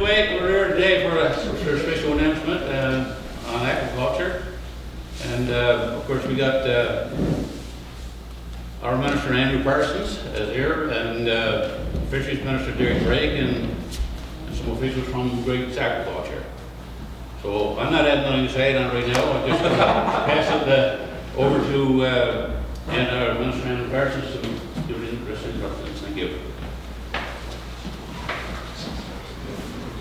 Wade, we're here today for a special announcement on aquaculture. And of course we got our Minister Andrew Parsons is here, and Fisheries Minister Derek Craig, and some officials from Great Aquaculture. So I'm not adding anything to say on right now. I'm just going to pass it over to our Minister Andrew Parsons to do the interesting instructions. Thank you.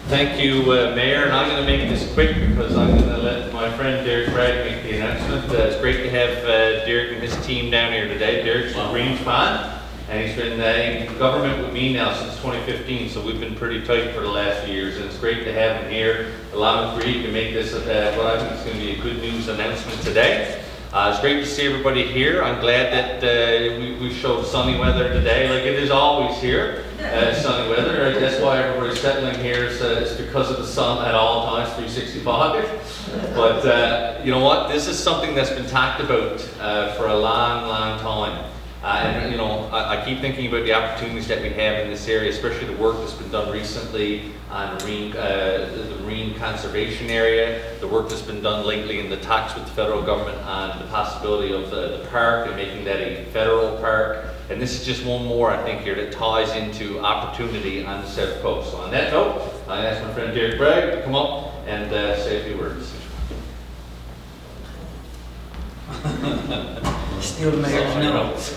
Thank you, Mayor, and I'm going to make this quick because I'm going to let my friend Derek Bragg make the announcement. It's great to have Derek and his team down here today. Derek's a Greens fan, and he's been in government with me now since 2015, so we've been pretty tight for the last few years, and it's great to have him here, along with Reed, to make this what I think is going to be a good news announcement today. It's great to see everybody here. I'm glad that we showed sunny weather today, like it is always here. Sunny weather. That's why everybody's settling here. It's because of the sun at all times, 365. But you know what? This is something that's been talked about for a long, long time. And you know, I keep thinking about the opportunities that we have in this area, especially the work that's been done recently on the marine conservation area, the work that's been done lately in the talks with the federal government on the possibility of the park and making that a federal park. And this is just one more, I think, here that ties into opportunity on the South Coast. So on that note, I ask my friend Derek Bragg to come up and say a few words. Steal the mayor's notes.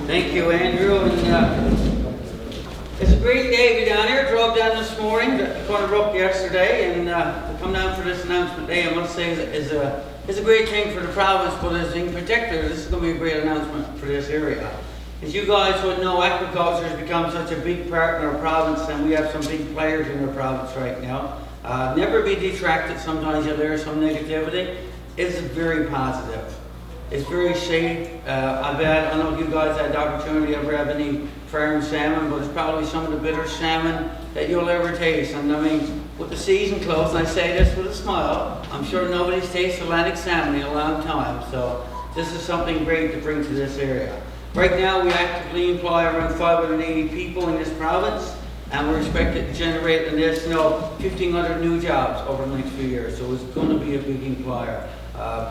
Thank you, Andrew. And it's a great day to be down here. Drove down this morning, caught a rope yesterday, and to come down for this announcement day, I must say, is a great thing for the province, but in particular, this is going to be a great announcement for this area. As you guys would know, aquaculture has become such a big part in our province, and we have some big players in our province right now. Never be detracted. Sometimes you'll hear some negativity. It's very positive. It's very safe. I don't know if you guys had the opportunity to ever have any farm salmon, but it's probably some of the bitter salmon that you'll ever taste. And I mean, with the season closed, and I say this with a smile, I'm sure nobody's tasted Atlantic salmon in a long time. So this is something great to bring to this area. Right now, we actively employ around 580 people in this province, and we're expected to generate an additional 1,500 new jobs over the next few years. So it's going to be a big employer.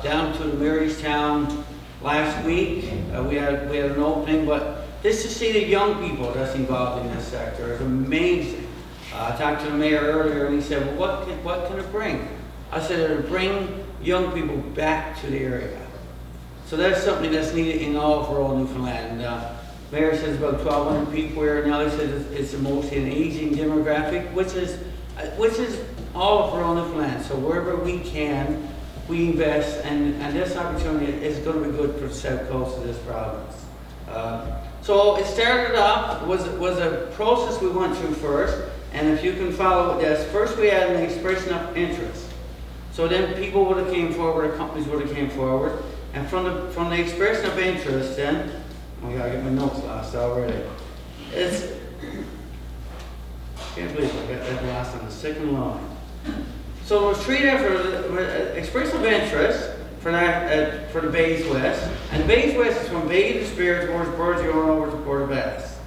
Down to the Marystown last week, we had an opening, but just to see the young people that's involved in this sector is amazing. I talked to the mayor earlier, and he said, well, what can it bring? I said, it'll bring young people back to the area. So that's something that's needed in all of rural Newfoundland. Mayor says about 1,200 people here now. He says it's mostly an aging demographic, which is all of rural Newfoundland. So wherever we can, we invest, and this opportunity is going to be good for the south coast of this province. So it started off, was a process we went through first, and if you can follow this, first we had an expression of interest. So then people would have came forward, or companies would have came forward, and from the expression of interest then, I gotta get my notes lost already. Can't believe I got that lost on the second line. So there was three different expression of interest for that for the Bays West, and the Bays West is from Bay to Spirit towards Birdsey over to Port of Bass.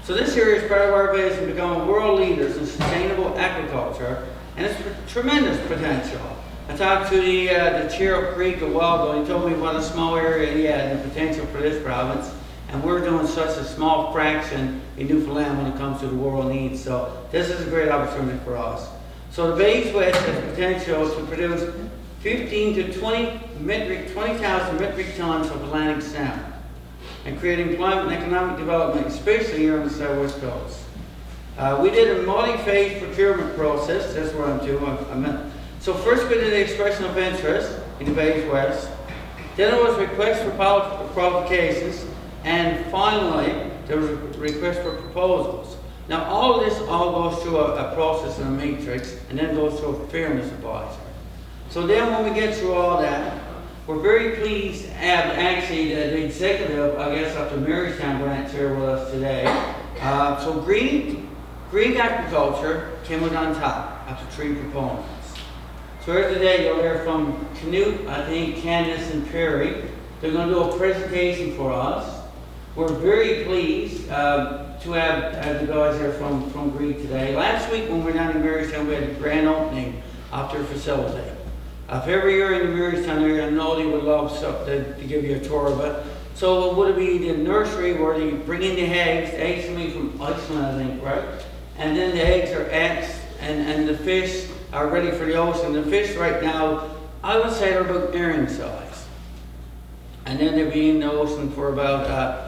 So this area is part of our base and become world leaders in sustainable aquaculture, and it's tremendous potential. I talked to the chair of Creek a while ago, and he told me what a small area he had and the potential for this province, and we're doing such a small fraction in Newfoundland when it comes to the world needs. So this is a great opportunity for us. So the Bays West has potential to produce 15 to 20,000 metric tons of Atlantic salmon and create employment and economic development, especially here on the southwest coast. We did a multi-phase procurement process. That's where I'm to. So first we did the expression of interest in the Bays West. Then there was a request for qualifications, and finally there was a request for proposals. Now all of this goes through a process and a matrix, and then goes through a fairness advisor. So then when we get through all that, we're very pleased to have actually the executive, I guess, of the Marystown branch here with us today. So green aquaculture came out on top after three proponents. So here today you'll hear from Canute, I think, Candace, and Perry. They're going to do a presentation for us. We're very pleased to have the guys here from Greek today. Last week when we were down in Marystown, we had a grand opening of their facility. If every year in the Marystown area, I know they would love to give you a tour of it. So it would be the nursery where they bring in the eggs. The eggs coming from Iceland, I think, right? And then the eggs are hatched, and the fish are ready for the ocean. The fish right now, I would say they're about herring size. And then they'll be in the ocean for about,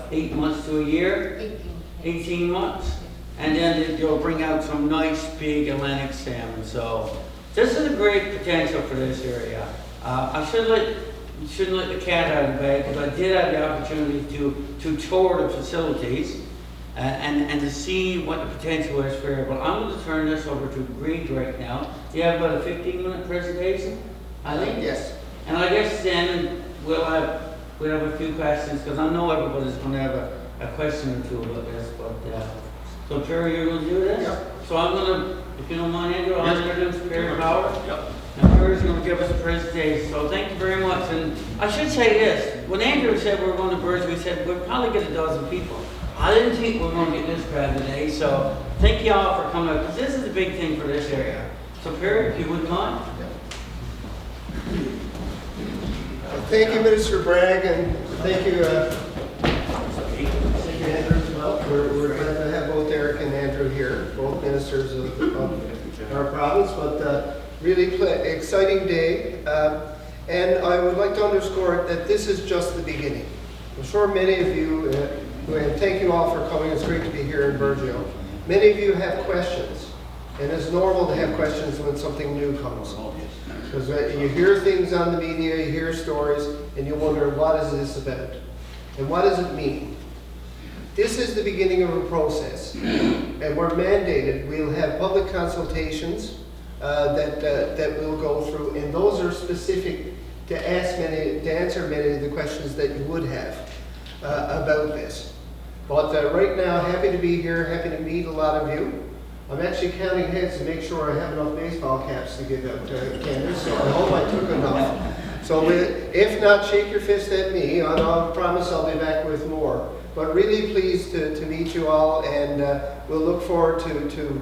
8 months to a year? 18 months. And then they'll bring out some nice big Atlantic salmon. So this is a great potential for this area. I shouldn't let the cat out of the bag, because I did have the opportunity to tour the facilities and to see what the potential is for it. But I'm going to turn this over to Greg right now. You have about a 15-minute presentation, I think? Yes. And I guess then we'll have a few questions, because I know everybody's going to have a question or two about this. But so Perry, you're going to do this? Yep. So I'm going to, if you don't mind, Andrew, I'll introduce Perry Power. Yep. And Perry's going to give us a presentation. So thank you very much. And I should say this: when Andrew said we were going to birds, we said we'll probably get a dozen people. I didn't think we were going to get this crowd today. So thank you all for coming out, because this is a big thing for this area. So Perry, if you wouldn't mind. Thank you, Minister Bragg, and thank you, Andrew as well. We're glad to have both Eric and Andrew here, both ministers of our province, but really exciting day. And I would like to underscore that this is just the beginning. I'm sure many of you, and thank you all for coming. It's great to be here in Burgeo. Many of you have questions, and it's normal to have questions when something new comes. Because you hear things on the media, you hear stories, and you wonder, what is this about? And what does it mean? This is the beginning of a process, and we're mandated. We'll have public consultations that we'll go through, and those are specific to answer many of the questions that you would have about this. But right now, happy to be here, happy to meet a lot of you. I'm actually counting heads to make sure I have enough baseball caps to give out to Candace, so I hope I took enough. So if not, shake your fist at me, and I'll promise I'll be back with more. But really pleased to meet you all, and we'll look forward to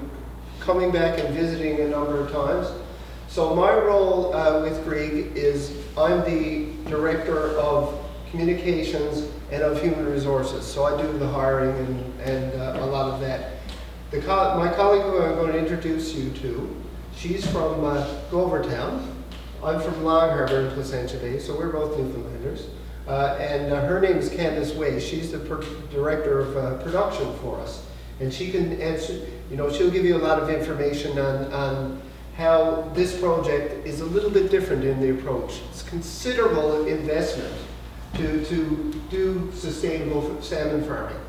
coming back and visiting a number of times. So my role with Greg is I'm the Director of Communications and of Human Resources, so I do the hiring and a lot of that. My colleague who I'm going to introduce you to, she's from Govertown. I'm from Long Harbour in Placentia Bay, so we're both Newfoundlanders. And her name is Candace Way. She's the Director of Production for us. And she can answer, she'll give you a lot of information on how this project is a little bit different in the approach. It's considerable investment to do sustainable salmon farming.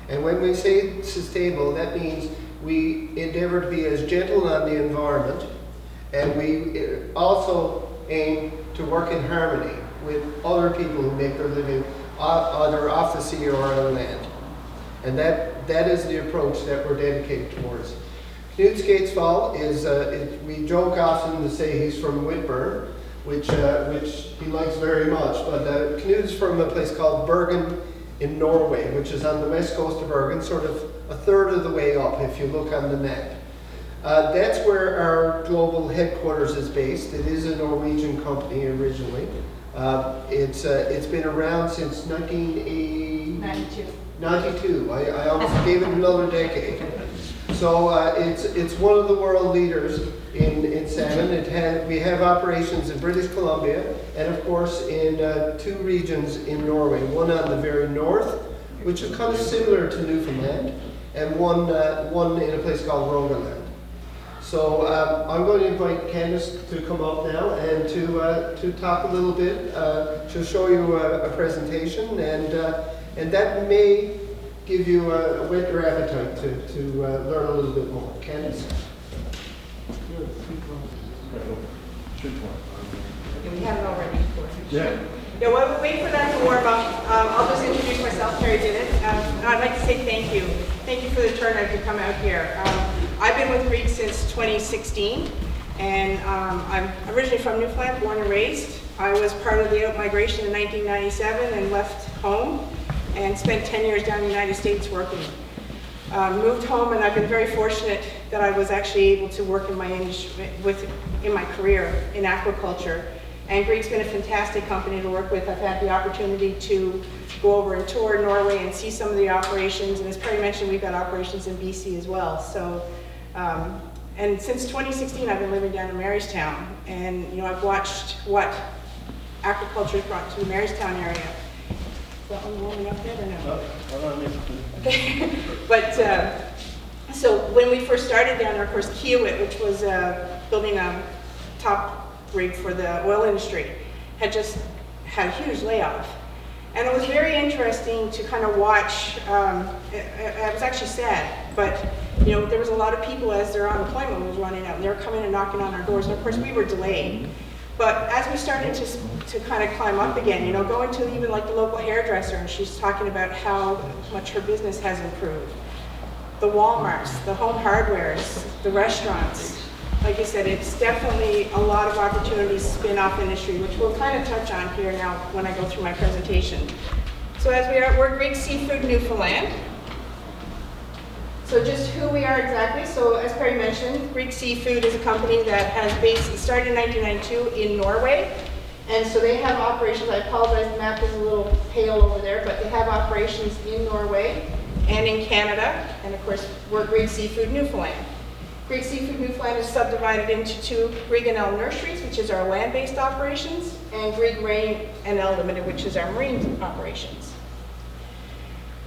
And when we say sustainable, that means we endeavor to be as gentle on the environment, and we also aim to work in harmony with other people who make their living either off the sea or on land. And that is the approach that we're dedicated towards. Knut Skatesval is, we joke often to say he's from Whitburn, which he likes very much, but Knut's from a place called Bergen in Norway, which is on the west coast of Bergen, sort of a third of the way up if you look on the map. That's where our global headquarters is based. It is a Norwegian company originally. It's been around since 1992. I almost gave it another decade. So it's one of the world leaders in salmon. We have operations in British Columbia and of course in 2 regions in Norway. One on the very north, which is kind of similar to Newfoundland, and one in a place called Rogaland. So I'm going to invite Candace to come up now and to talk a little bit. She'll show you a presentation, and that may give you a whet your appetite to learn a little bit more. Candace? We have it already. Yeah. Yeah, while we wait for that to warm up, I'll just introduce myself. Terry did it. I'd like to say thank you. Thank you for the turnout to come out here. I've been with Greek since 2016, and I'm originally from Newfoundland, born and raised. I was part of the out-migration in 1997 and left home. and spent 10 years down in the United States working. Moved home, and I've been very fortunate that I was actually able to work in my career in aquaculture. And Grieg's been a fantastic company to work with. I've had the opportunity to go over and tour Norway and see some of the operations. And as Perry mentioned, we've got operations in BC as well. So, and since 2016, I've been living down in Marystown. And I've watched what aquaculture has brought to the Marystown area. Is that one warming up yet or no? Okay. But so when we first started down there, of course, Kiewit, which was building a top rig for the oil industry, had just had a huge layoff. And it was very interesting to kind of watch. It was actually sad, but there was a lot of people as their unemployment was running out, and they were coming and knocking on our doors. And of course, we were delayed. But as we started to kind of climb up again, going to even like the local hairdresser, and she's talking about how much her business has improved. The Walmarts, the home hardwares, the restaurants. Like I said, it's definitely a lot of opportunities spin-off industry, which we'll kind of touch on here now when I go through my presentation. So as we're Grieg Seafood Newfoundland. So just who we are exactly. So as Perry mentioned, Grieg Seafood is a company that started in 1992 in Norway. And so they have operations, I apologize, the map is a little pale over there, but they have operations in Norway and in Canada. And of course, we're Grieg Seafood Newfoundland. Grieg Seafood Newfoundland is subdivided into two Grieg and L Nurseries, which is our land-based operations, and Grieg Marine and L Limited, which is our marine operations.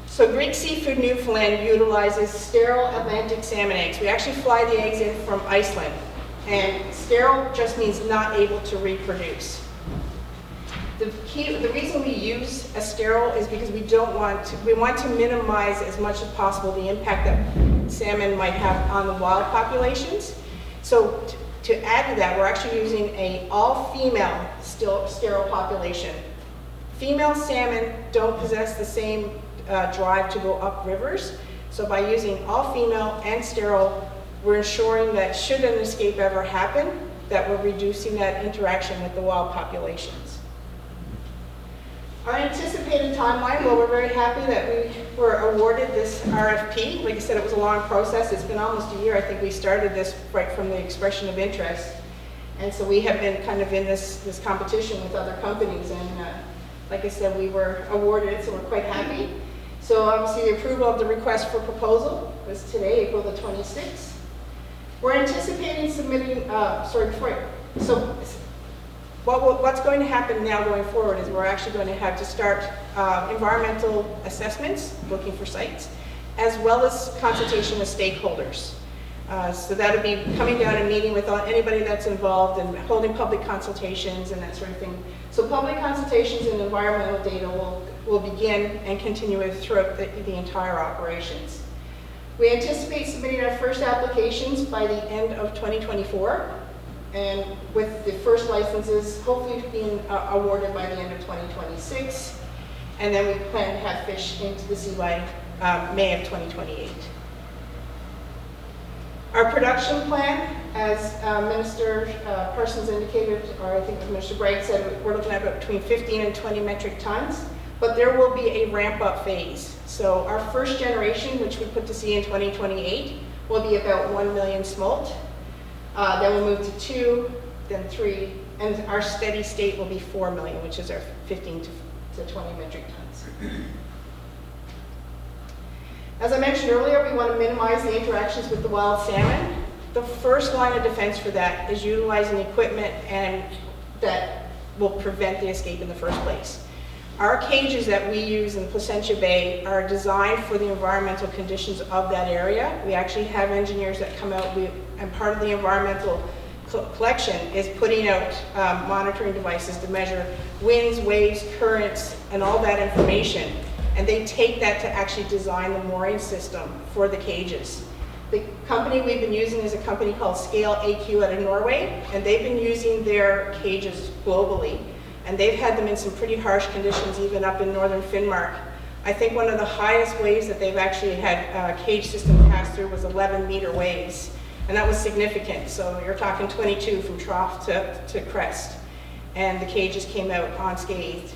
So Grieg Seafood Newfoundland utilizes sterile Atlantic salmon eggs. We actually fly the eggs in from Iceland, and sterile just means not able to reproduce. The reason we use a sterile is because we want to minimize as much as possible the impact that salmon might have on the wild populations. So to add to that, we're actually using an all-female sterile population. Female salmon don't possess the same drive to go up rivers. So by using all-female and sterile, we're ensuring that should an escape ever happen, that we're reducing that interaction with the wild populations. Our anticipated timeline, well, we're very happy that we were awarded this RFP. Like I said, it was a long process. It's been almost a year. I think we started this right from the expression of interest. And so we have been kind of in this competition with other companies. And like I said, we were awarded it, so we're quite happy. So obviously the approval of the request for proposal was today, April the 26th. We're anticipating submitting, what's going to happen now going forward is we're actually going to have to start environmental assessments, looking for sites, as well as consultation with stakeholders. So that'll be coming down and meeting with anybody that's involved and holding public consultations and that sort of thing. So public consultations and environmental data will begin and continue throughout the entire operations. We anticipate submitting our first applications by the end of 2024, and with the first licenses hopefully being awarded by the end of 2026, and then we plan to have fish into the sea by May of 2028. Our production plan, as Minister Parsons indicated, or I think Minister Bragg said, we're looking at about between 15 and 20 metric tons, but there will be a ramp-up phase. So our first generation, which we put to sea in 2028, will be about 1 million smolt. Then we'll move to 2, then 3, and our steady state will be 4 million, which is our 15 to 20 metric tons. As I mentioned earlier, we want to minimize the interactions with the wild salmon. The first line of defense for that is utilizing equipment that will prevent the escape in the first place. Our cages that we use in Placentia Bay are designed for the environmental conditions of that area. We actually have engineers that come out, and part of the environmental collection is putting out monitoring devices to measure winds, waves, currents, and all that information. And they take that to actually design the mooring system for the cages. The company we've been using is a company called Scale AQ out of Norway, and they've been using their cages globally. And they've had them in some pretty harsh conditions, even up in northern Finnmark. I think one of the highest waves that they've actually had a cage system pass through was 11-meter waves. And that was significant. So you're talking 22 from trough to crest. And the cages came out unscathed.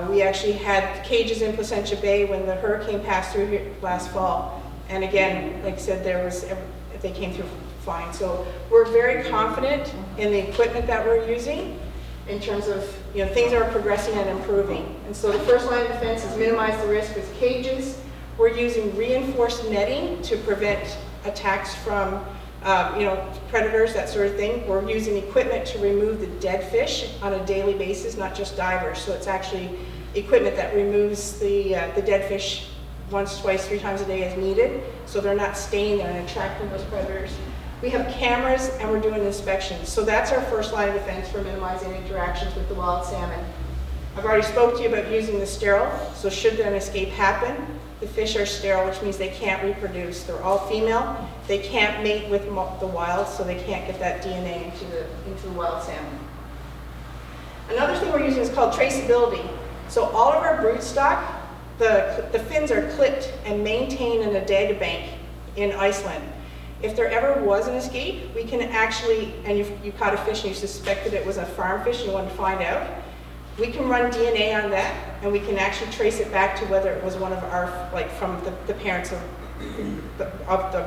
We actually had cages in Placentia Bay when the hurricane passed through here last fall. And again, like I said, they came through fine. So we're very confident in the equipment that we're using in terms of, things are progressing and improving. And so the first line of defense is minimize the risk with cages. We're using reinforced netting to prevent attacks from predators, that sort of thing. We're using equipment to remove the dead fish on a daily basis, not just divers. So it's actually equipment that removes the dead fish once, twice, 3 times a day as needed, so they're not staying there and attracting those predators. We have cameras and we're doing inspections. So that's our first line of defense for minimizing interactions with the wild salmon. I've already spoke to you about using the sterile. So should an escape happen, the fish are sterile, which means they can't reproduce. They're all female. They can't mate with the wild, so they can't get that DNA into the wild salmon. Another thing we're using is called traceability. So all of our brood stock, the fins are clipped and maintained in a data bank in Iceland. If there ever was an escape, we can actually, and you caught a fish and you suspected it was a farm fish and you wanted to find out, we can run DNA on that and we can actually trace it back to whether it was one of our, from the parents of the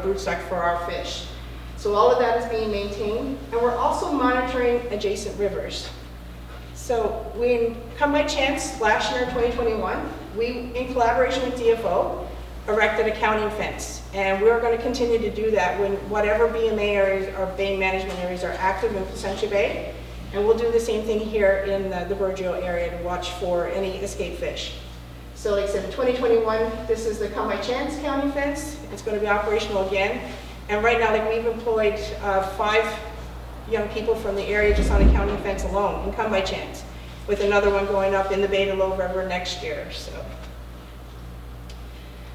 broodstock for our fish. So all of that is being maintained, and we're also monitoring adjacent rivers. So come by chance, last year in 2021, we, in collaboration with DFO, erected a counting fence. And we're going to continue to do that when whatever BMA areas or bay management areas are active in Placentia Bay. And we'll do the same thing here in the Burgeo area to watch for any escaped fish. So like I said, in 2021, this is the Come By Chance counting fence. It's going to be operational again. And right now, we've employed 5 young people from the area just on a counting fence alone in Come By Chance, with another one going up in the Bay to Low River next year.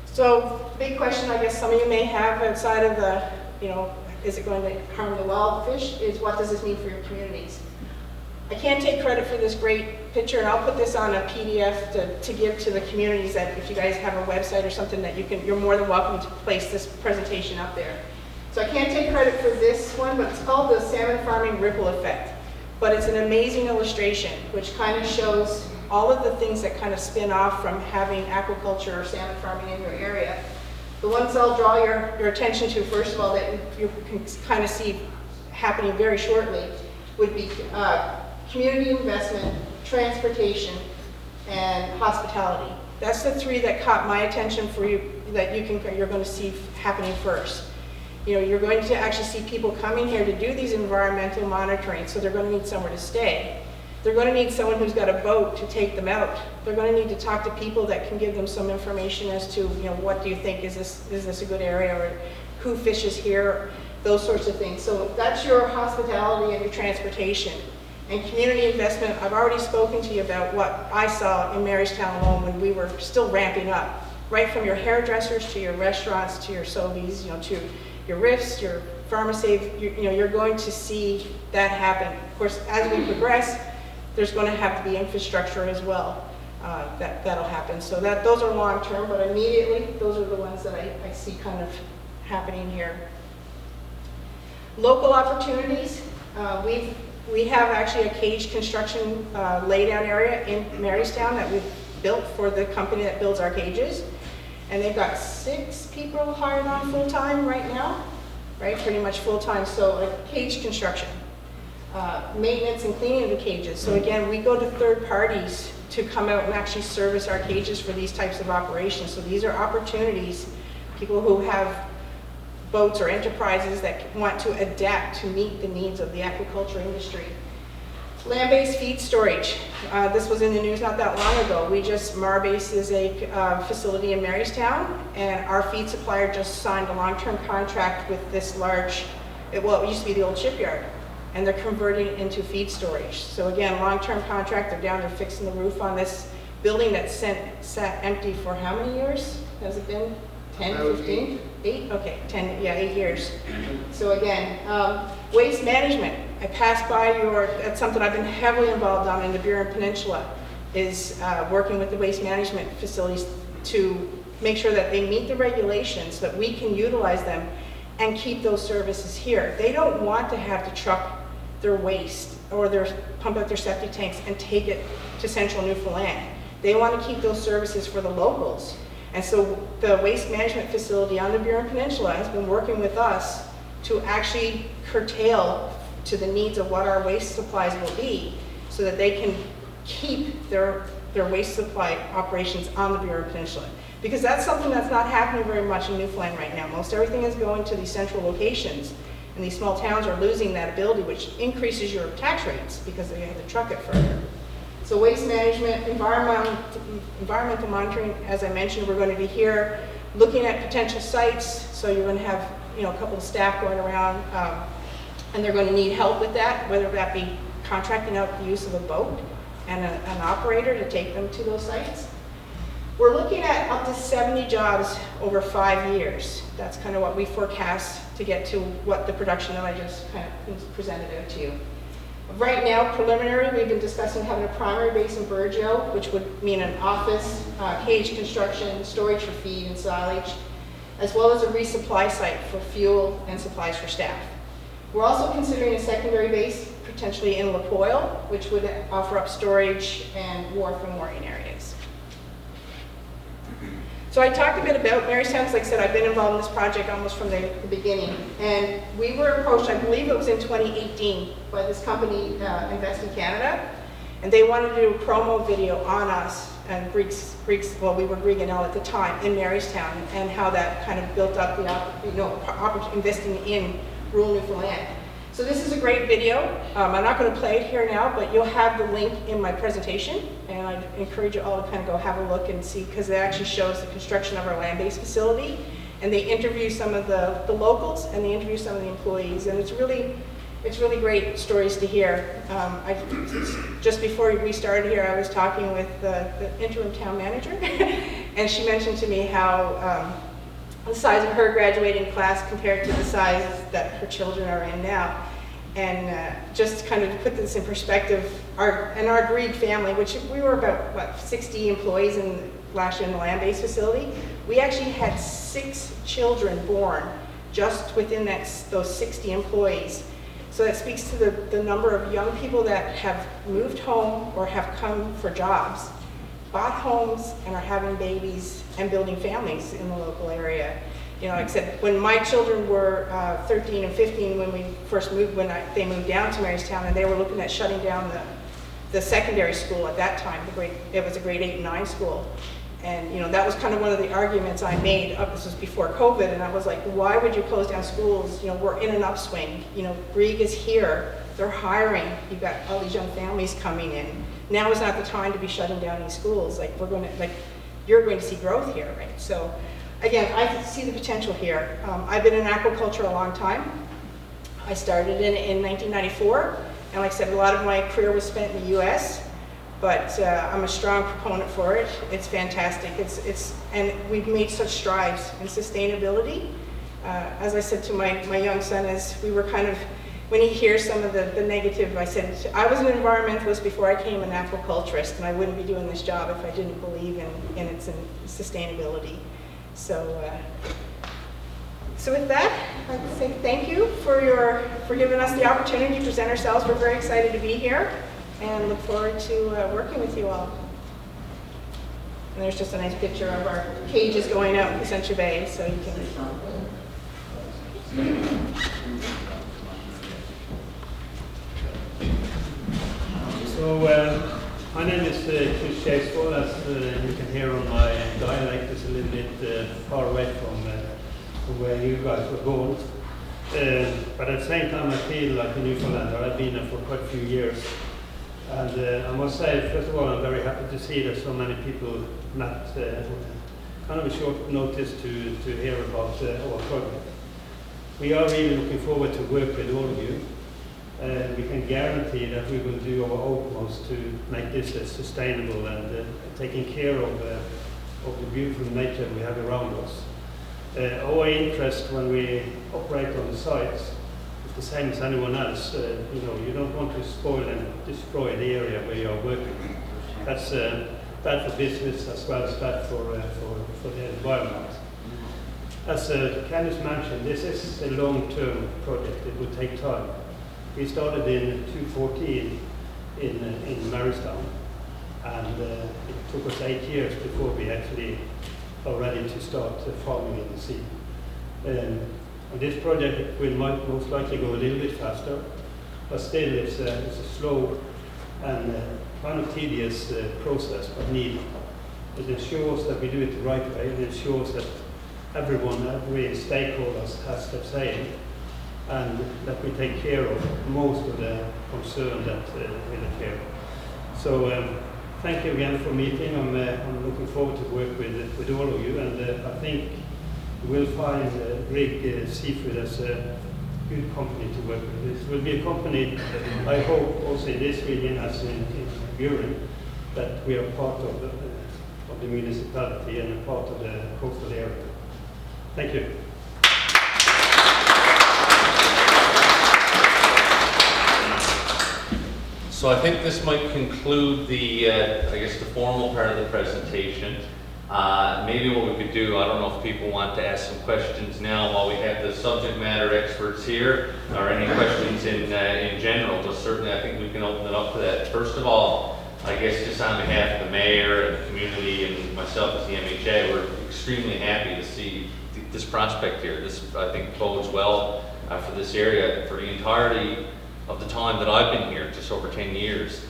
So big question I guess some of you may have outside of the, is it going to harm the wild fish, is what does this mean for your communities? I can't take credit for this great picture, and I'll put this on a PDF to give to the communities, that if you guys have a website or something that you're more than welcome to place this presentation up there. So I can't take credit for this one, but it's called the Salmon Farming Ripple Effect. But it's an amazing illustration, which kind of shows all of the things that kind of spin off from having aquaculture or salmon farming in your area. The ones I'll draw your attention to, first of all, that you can kind of see happening very shortly, would be community investment, transportation, and hospitality. That's the 3 that caught my attention for you, that you're going to see happening first. You're going to actually see people coming here to do these environmental monitoring, so they're going to need somewhere to stay. They're going to need someone who's got a boat to take them out. They're going to need to talk to people that can give them some information as to, what do you think, is this a good area, or who fishes here, those sorts of things. So that's your hospitality and your transportation. And community investment, I've already spoken to you about what I saw in Marystown alone when we were still ramping up. Right from your hairdressers to your restaurants to your Sobeys, to your Riffs, your Pharmasave, you're going to see that happen. Of course, as we progress, there's going to have to be infrastructure as well. That'll happen. So those are long term, but immediately, those are the ones that I see kind of happening here. Local opportunities. We have actually a cage construction laydown area in Marystown that we've built for the company that builds our cages. And they've got 6 people hired on full-time right now, right? Pretty much full-time. So like cage construction, maintenance and cleaning of the cages. So again, we go to third parties to come out and actually service our cages for these types of operations. So these are opportunities, people who have boats or enterprises that want to adapt to meet the needs of the aquaculture industry. Land-based feed storage. This was in the news not that long ago. Marbase is a facility in Marystown, and our feed supplier just signed a long-term contract with this large, it used to be the old shipyard, and they're converting it into feed storage. So again, long-term contract, they're down there fixing the roof on this building that sat empty for how many years? Has it been 10, 15? 8? Okay, 10, yeah, 8 years. So again, waste management. I passed by that's something I've been heavily involved on in the Burin Peninsula, is working with the waste management facilities to make sure that they meet the regulations, so that we can utilize them and keep those services here. They don't want to have to truck their waste or pump out their septic tanks and take it to central Newfoundland. They want to keep those services for the locals. And so the waste management facility on the Burin Peninsula has been working with us to actually curtail to the needs of what our waste supplies will be so that they can keep their waste supply operations on the Burin Peninsula. Because that's something that's not happening very much in Newfoundland right now. Most everything is going to these central locations, and these small towns are losing that ability, which increases your tax rates because they have to truck it further. So waste management, environmental monitoring, as I mentioned, we're going to be here looking at potential sites. So you're going to have a couple of staff going around, and they're going to need help with that, whether that be contracting out the use of a boat and an operator to take them to those sites. We're looking at up to 70 jobs over 5 years. That's kind of what we forecast to get to what the production that I just kind of presented out to you. Right now, preliminary, we've been discussing having a primary base in Burgeo, which would mean an office, cage construction, storage for feed and silage, as well as a resupply site for fuel and supplies for staff. We're also considering a secondary base, potentially in La Poile, which would offer up storage and wharf and mooring areas. So I talked a bit about Marystown. Like I said, I've been involved in this project almost from the beginning. And we were approached, I believe it was in 2018, by this company, Invest in Canada. And they wanted to do a promo video on us and Greeks, well, we were Grieg and L at the time, in Marystown, and how that kind of built up the investing in rural Newfoundland. So this is a great video. I'm not going to play it here now, but you'll have the link in my presentation, and I encourage you all to kind of go have a look and see, because it actually shows the construction of our land-based facility, and they interview some of the locals, and they interview some of the employees, and it's really great stories to hear. Just before we started here, I was talking with the interim town manager, and she mentioned to me how the size of her graduating class compared to the size that her children are in now. And just kind of put this in perspective, our Grieg family, which we were about, 60 employees last year in the land-based facility, we actually had 6 children born just within those 60 employees. So that speaks to the number of young people that have moved home or have come for jobs, bought homes, and are having babies and building families in the local area. Like I said, when my children were 13 and 15 when we first moved, they moved down to Marystown, and they were looking at shutting down the secondary school at that time. It was a grade 8 and 9 school. And that was kind of one of the arguments I made. This was before COVID, and I was like, why would you close down schools? We're in an upswing. Grieg is here. They're hiring. You've got all these young families coming in. Now is not the time to be shutting down these schools. You're going to see growth here, right? So, again, I see the potential here. I've been in aquaculture a long time. I started in 1994, and like I said, a lot of my career was spent in the U.S., but I'm a strong proponent for it. It's fantastic. And we've made such strides in sustainability. As I said to my young son, as we were kind of, when he hears some of the negative, I said, I was an environmentalist before I became an aquaculturist, and I wouldn't be doing this job if I didn't believe in its sustainability. So with that, I'd like to say thank you for giving us the opportunity to present ourselves. We're very excited to be here, and look forward to working with you all. And there's just a nice picture of our cages going out in Central Bay, so you can. So, my name is Chris Chaseford. As you can hear on my dialect, it's a little bit far away from where you guys were born. But at the same time, I feel like a Newfoundlander. I've been there for quite a few years. And I must say, first of all, I'm very happy to see that so many people not kind of a short notice to hear about our project. We are really looking forward to work with all of you. We can guarantee that we will do our utmost to make this sustainable and taking care of the beautiful nature we have around us. Our interest when we operate on the sites is the same as anyone else. You don't want to spoil and destroy the area where you are working. That's bad for business as well as bad for the environment. As Candice mentioned, this is a long-term project. It will take time. We started in 2014 in Marystown, and it took us 8 years before we actually are ready to start farming in the sea. And this project will most likely go a little bit faster, but still it's a slow and kind of tedious process, but needed. It ensures that we do it the right way. It ensures that everyone, every stakeholder has their say, and that we take care of most of the concern that we appear. So thank you again for meeting. I'm looking forward to work with all of you, and I think you will find Grieg Seafood as a good company to work with. This will be a company, I hope, also in this region as in Buren, that we are part of the municipality and a part of the coastal area. Thank you. So I think this might conclude the, I guess, the formal part of the presentation. Maybe what we could do, I don't know if people want to ask some questions now while we have the subject matter experts here, or any questions in general, but certainly I think we can open it up to that. First of all, I guess just on behalf of the mayor and the community and myself as the MHA, we're extremely happy to see this prospect here. This, I think, bodes well for this area for the entirety of the time that I've been here, just over 10 years.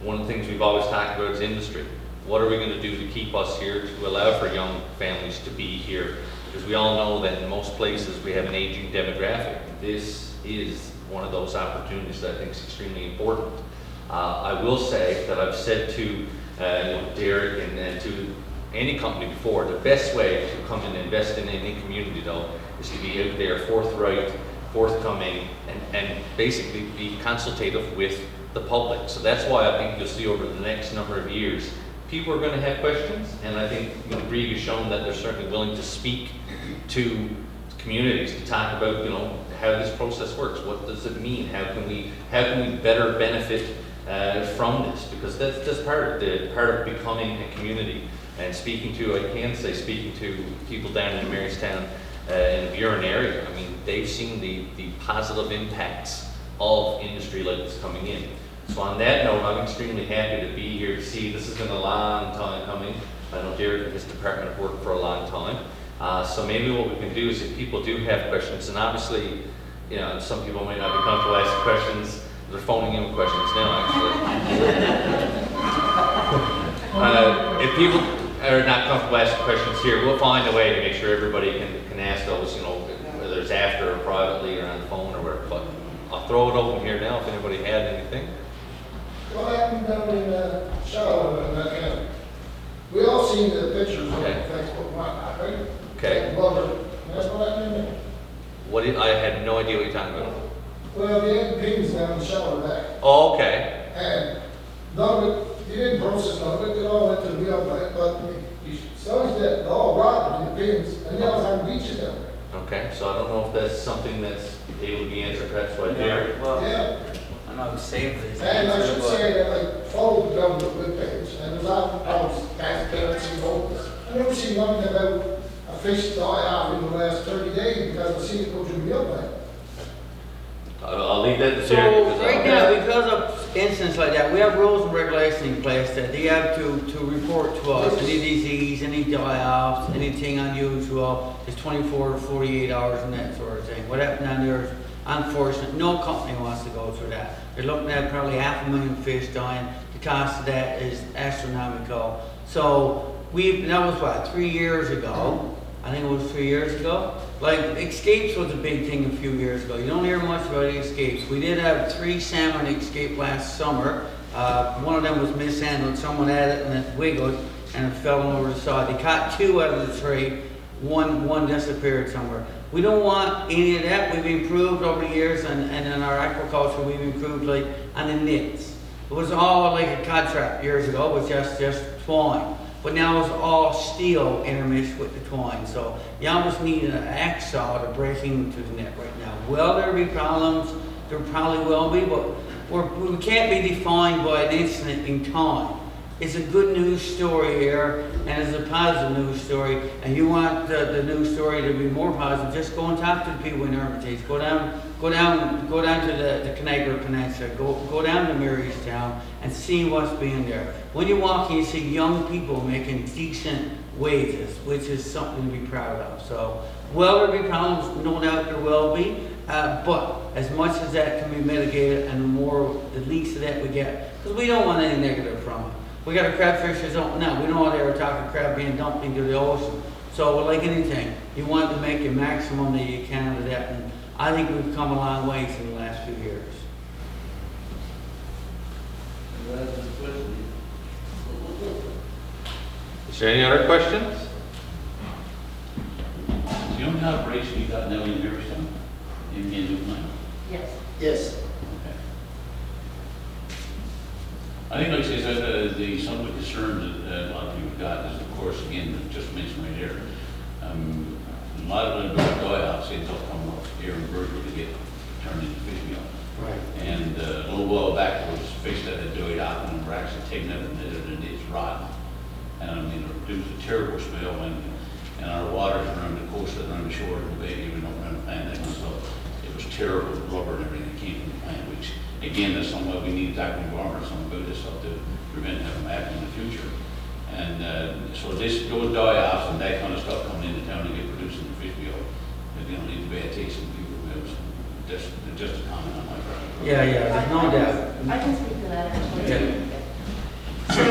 One of the things we've always talked about is industry. What are we going to do to keep us here, to allow for young families to be here? Because we all know that in most places we have an aging demographic. This is one of those opportunities that I think is extremely important. I will say that I've said to Derek and to any company before, the best way to come and invest in any community though is to be out there forthright, forthcoming, and basically be consultative with the public. So that's why I think you'll see over the next number of years, people are going to have questions, and I think Grieg has shown that they're certainly willing to speak to communities to talk about, how this process works. What does it mean? How can we better benefit from this? Because that's part of becoming a community and speaking to people down in Marystown in the Buren area. I mean, they've seen the positive impacts of industry like this coming in. So on that note, I'm extremely happy to be here to see. This has been a long time coming. I know Derek and his department have worked for a long time. So maybe what we can do is if people do have questions, and obviously, some people might not be comfortable asking questions. They're phoning in with questions now, actually. If people are not comfortable asking questions here, we'll find a way to make sure everybody can ask those, whether it's after or privately or on the phone or whatever. But I'll throw it open here now if anybody had anything. What happened down in Charlotte and that kind of, we all seen the pictures on Facebook and whatnot, right? Okay. That's what happened there. I had no idea what you're talking about. Well, they had pigs down in Charlotte back. Oh, okay. And none of it, you didn't process none of it, it all went to the mill plant, but you saw that all rotted in the pigs, and that was on the beaches down there. Okay, so I don't know if that's something that's able to be answered perhaps by Derek. Well, Yeah. I know it's safe. And I should say that I followed the government with pigs, and I was parents and voters. I never seen nothing about a fish die off in the last 30 days because I seen it go to the mill plant. I'll leave that to So Derek. right now, because of incidents like that, we have rules and regulations in place that they have to report to us any disease, any die-offs, anything unusual. It's 24 to 48 hours and that sort of thing. What happened down there is unfortunate. No company wants to go through that. They're looking at probably 500,000 fish dying. The cost of that is astronomical. So that was what, 3 years ago? I think it was 3 years ago. Like, escapes was a big thing a few years ago. You don't hear much about escapes. We did have 3 salmon escape last summer. One of them was mishandled. Someone had it and it wiggled and it fell over the side. They caught 2 out of the 3. One disappeared somewhere. We don't want any of that. We've improved over the years, and in our aquaculture, we've improved like on the nets. It was all like a cod trap years ago. It was just twine. But now it's all steel intermixed with the twine. So you almost need an axe saw to break into the net right now. Will there be problems? There probably will be, but we can't be defined by an incident in time. it's a good news story here, and it's a positive news story, and you want the news story to be more positive, just go and talk to the people in Hermitage. Go down to the Canagra Peninsula, go down to Marystown and see what's being there. When you walk, you see young people making decent wages, which is something to be proud of. So, will there be problems? No doubt there will be. But as much as that can be mitigated, and the least of that we get, because we don't want any negative from it. We got a crabfish that's open now. We know they were talking crab being dumped into the ocean. So like anything, you want to make the maximum that you can of that. And I think we've come a long ways in the last few years. Is there any other questions? The only operation you got now in Marystown, in Newfoundland? Yes. Yes. Okay. I think, like I say, some of the concerns that a lot of people got is, of course, again, just mentioned right here, a lot of them die-offs ends up coming off here in Burger to get turned into fish meal. Right. And a little while back, there was fish that had died out, and we're actually taking it and it's rotten. And I mean, it was a terrible smell, and our waters around the coast, around the shore, and the bay, even around the plant, and so it was terrible, rubber and everything that came from the plant, which, again, that's something we need to talk to the environment, something about this stuff to prevent that from happening in the future. And so those die-offs and that kind of stuff coming into town to get produced in the fish meal, you know, leaves a bad taste in people's mouths. Just a comment on my part. Yeah, there's no doubt. I can speak to that actually. Yeah.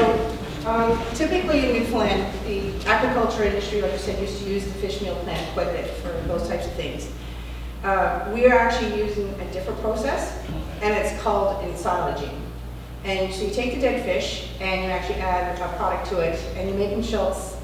So typically in Newfoundland, the aquaculture industry, like I said, used to use the fish meal plant quite a bit for those types of things. We are actually using a different process, and it's called ensilaging. And so you take the dead fish and you actually add a product to it, and you make them shelf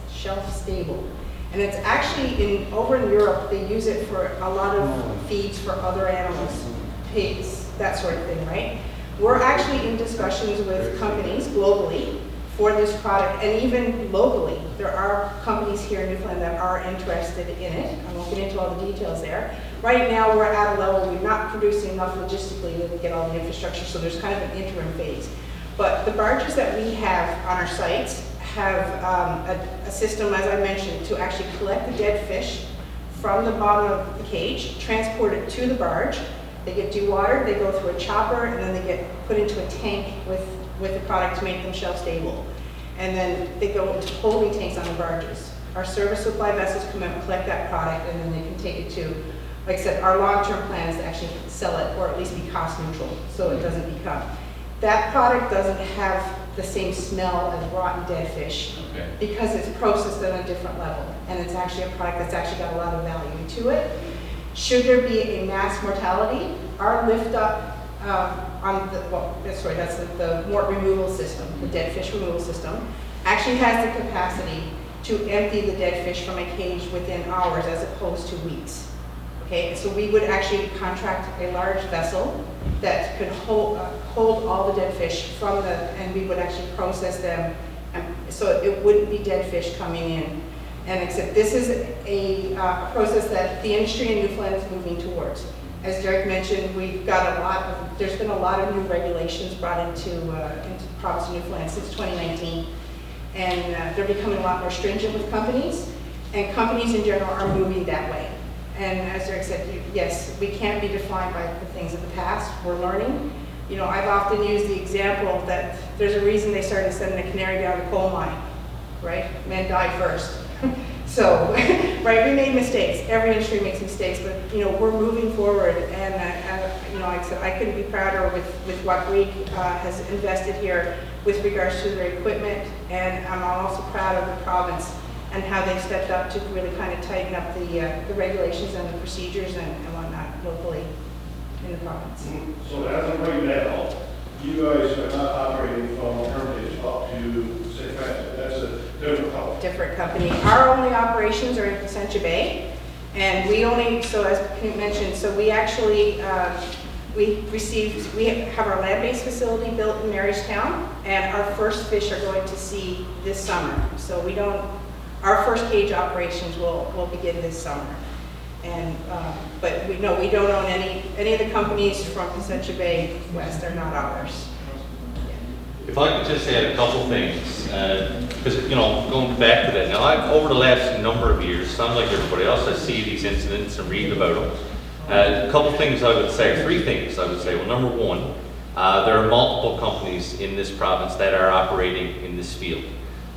stable. And it's actually over in Europe, they use it for a lot of feeds for other animals, pigs, that sort of thing, right? We're actually in discussions with companies globally for this product, and even locally, there are companies here in Newfoundland that are interested in it. I won't get into all the details there. Right now, we're at a level we're not producing enough logistically to get all the infrastructure, so there's kind of an interim phase. But the barges that we have on our sites have a system, as I mentioned, to actually collect the dead fish from the bottom of the cage, transport it to the barge. They get dewatered, they go through a chopper, and then they get put into a tank with the product to make them shelf stable. And then they go into holding tanks on the barges. Our service supply vessels come out and collect that product, and then they can take it to, like I said, our long-term plan is to actually sell it, or at least be cost neutral, so it doesn't become. That product doesn't have the same smell as rotten dead fish, Okay. because it's processed at a different level, and it's actually a product that's actually got a lot of value to it. Should there be a mass mortality, our lift up that's the mort removal system, the dead fish removal system, actually has the capacity to empty the dead fish from a cage within hours as opposed to weeks. Okay, so we would actually contract a large vessel that could hold all the dead fish and we would actually process them, and so it wouldn't be dead fish coming in. And except this is a process that the industry in Newfoundland is moving towards. As Derek mentioned, there's been a lot of new regulations brought into the province of Newfoundland since 2019. And they're becoming a lot more stringent with companies, and companies in general are moving that way. And as Derek said, yes, we can't be defined by the things of the past. We're learning. You know, I've often used the example that there's a reason they started sending a canary down the coal mine, right? Men die first. So, right, we made mistakes. Every industry makes mistakes, but you know, we're moving forward. And you know, like I said, I couldn't be prouder with what Greek has invested here with regards to their equipment. And I'm also proud of the province and how they've stepped up to really kind of tighten up the regulations and the procedures and whatnot locally in the province. So as of right now, you guys are not operating from Hermitage up to St. Francis. That's a different company. Different company. Our only operations are in Placentia Bay, and we only, so as Knut mentioned, so we actually, we have our land-based facility built in Marystown, and our first fish are going to sea this summer. So our first cage operations will begin this summer. And, but we don't own any of the companies from Placentia Bay West. They're not ours. If I could just add a couple things. because, going back to that, now over the last number of years, I'm like everybody else, I see these incidents and read about them. A couple things I would say, three things I would say. Well, number one, there are multiple companies in this province that are operating in this field.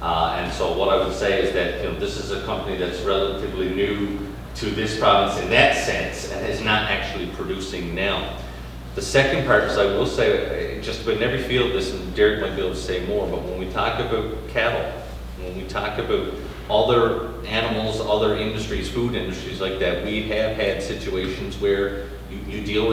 And so what I would say is that this is a company that's relatively new to this province in that sense and is not actually producing now. The second part is I will say, just about in every field, this, and Derek might be able to say more, but when we talk about cattle, when we talk about other animals, other industries, food industries like that, we have had situations where you deal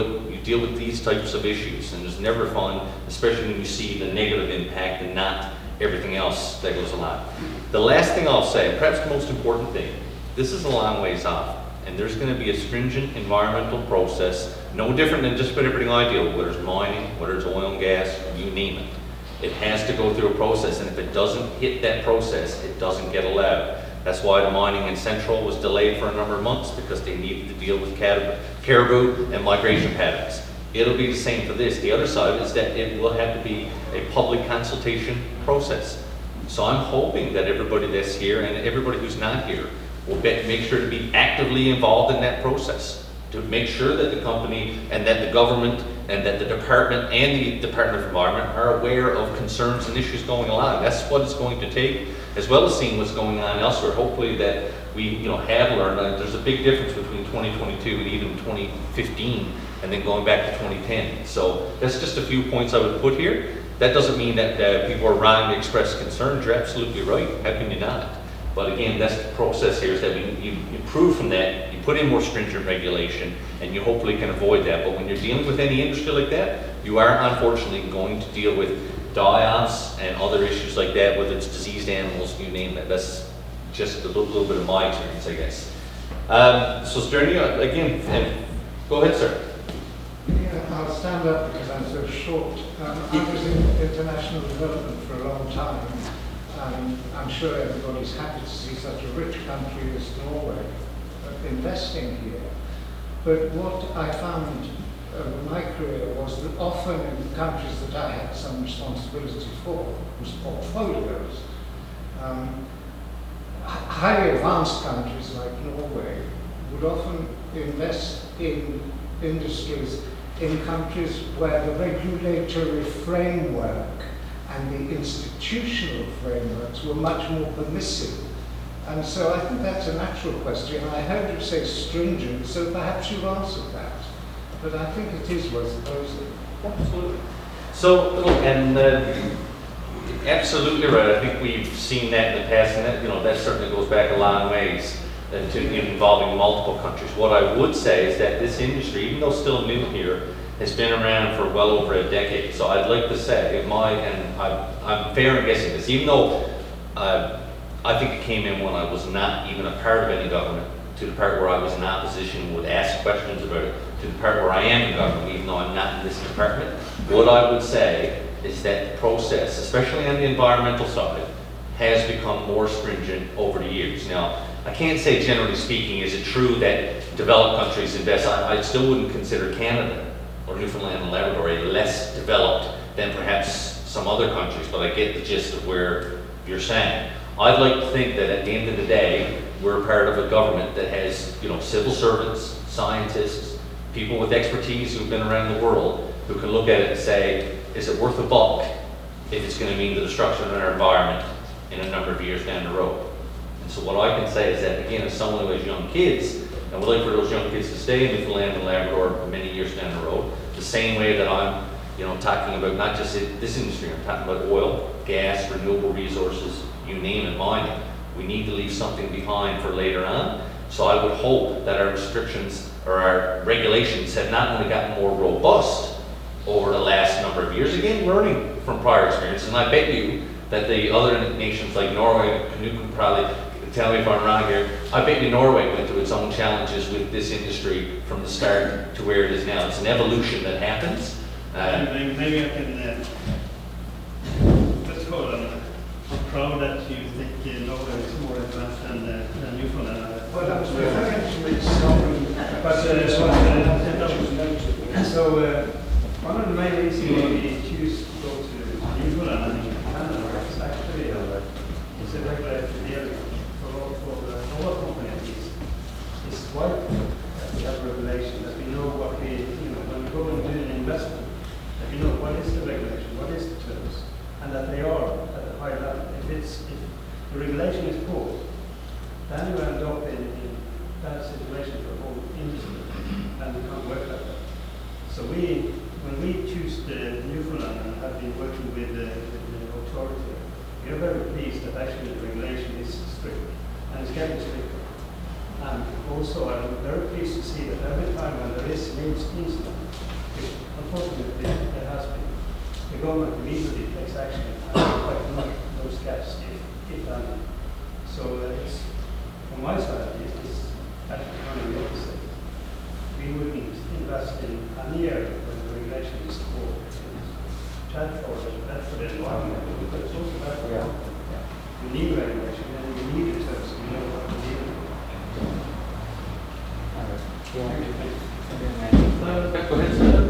with these types of issues, and it's never fun, especially when you see the negative impact and not everything else that goes along. The last thing I'll say, and perhaps the most important thing, this is a long ways off, and there's going to be a stringent environmental process, no different than just about everything I deal with, whether it's mining, whether it's oil and gas, you name it. It has to go through a process, and if it doesn't hit that process, it doesn't get allowed. That's why the mining in Central was delayed for a number of months, because they needed to deal with caribou and migration patterns. It'll be the same for this. The other side is that it will have to be a public consultation process. So I'm hoping that everybody that's here and everybody who's not here will make sure to be actively involved in that process, to make sure that the company and that the government and that the department and the Department of Environment are aware of concerns and issues going along. That's what it's going to take, as well as seeing what's going on elsewhere. Hopefully that we have learned that there's a big difference between 2022 and even 2015 and then going back to 2010. So that's just a few points I would put here. That doesn't mean that people are wrong to express concerns. You're absolutely right. How can you not? But again, that's the process here, is that you improve from that, you put in more stringent regulation, and you hopefully can avoid that. But when you're dealing with any industry like that, you are unfortunately going to deal with die-offs and other issues like that, whether it's diseased animals, you name it. That's just a little bit of my experience, I guess. So is there any, again, go ahead, sir. Yeah, I'll stand up because I'm so short. I was in international development for a long time. I'm sure everybody's happy to see such a rich country as Norway investing here. But what I found over my career was that often in the countries that I had some responsibility for was portfolios. Highly advanced countries like Norway would often invest in industries in countries where the regulatory framework and the institutional frameworks were much more permissive. And so I think that's a natural question. I heard you say stringent, so perhaps you've answered that. But I think it is worth posing. Absolutely. So, look, and absolutely right. I think we've seen that in the past, and that certainly goes back a long ways to involving multiple countries. What I would say is that this industry, even though still new here, has been around for well over a decade. So I'd like to say, and I'm fair in guessing this, even though I think it came in when I was not even a part of any government, to the part where I was in opposition, would ask questions about it, to the part where I am in government, even though I'm not in this department. What I would say is that the process, especially on the environmental side, has become more stringent over the years. Now, I can't say generally speaking, is it true that developed countries invest? I still wouldn't consider Canada or Newfoundland and Labrador less developed than perhaps some other countries, but I get the gist of where you're saying. I'd like to think that at the end of the day, we're part of a government that has, civil servants, scientists, people with expertise who've been around the world who can look at it and say, is it worth a buck if it's going to mean the destruction of our environment in a number of years down the road? And so what I can say is that, again, as someone who has young kids, and would like for those young kids to stay in Newfoundland and Labrador for many years down the road, the same way that I'm, talking about not just this industry, I'm talking about oil, gas, renewable resources, you name it, mining. We need to leave something behind for later on. So I would hope that our restrictions or our regulations have not only gotten more robust over the last number of years, again, learning from prior experiences, and I bet you that the other nations like Norway, Knut can probably tell me if I'm wrong here, I bet you Norway went through its own challenges with this industry from the start to where it is now. It's an evolution that happens. Maybe I can let's call it. I'm proud that you think Norway is more advanced than Newfoundland. Well, I was referring to it sorry, but so one of the main reasons why we choose to go to Newfoundland and Canada is actually them that you know what is the regulation, what is the terms, and that they are at a high level. If the regulation is poor, then you end up in that situation for the whole industry, and we can't work like that. So when we choose the Newfoundland and have been working with the authority, we are very pleased that actually the regulation is strict, and it's getting stricter. And also, I'm very pleased to see that every time when there is an incident, which unfortunately there has been, the government immediately takes action and quite limit those gaps if any. So it's, from my side, it's actually kind of the opposite. We wouldn't invest in any area where the regulation is poor. It's bad for the environment, but it's also bad for the outcome. We need regulation, and we need the terms, we know what to deal with.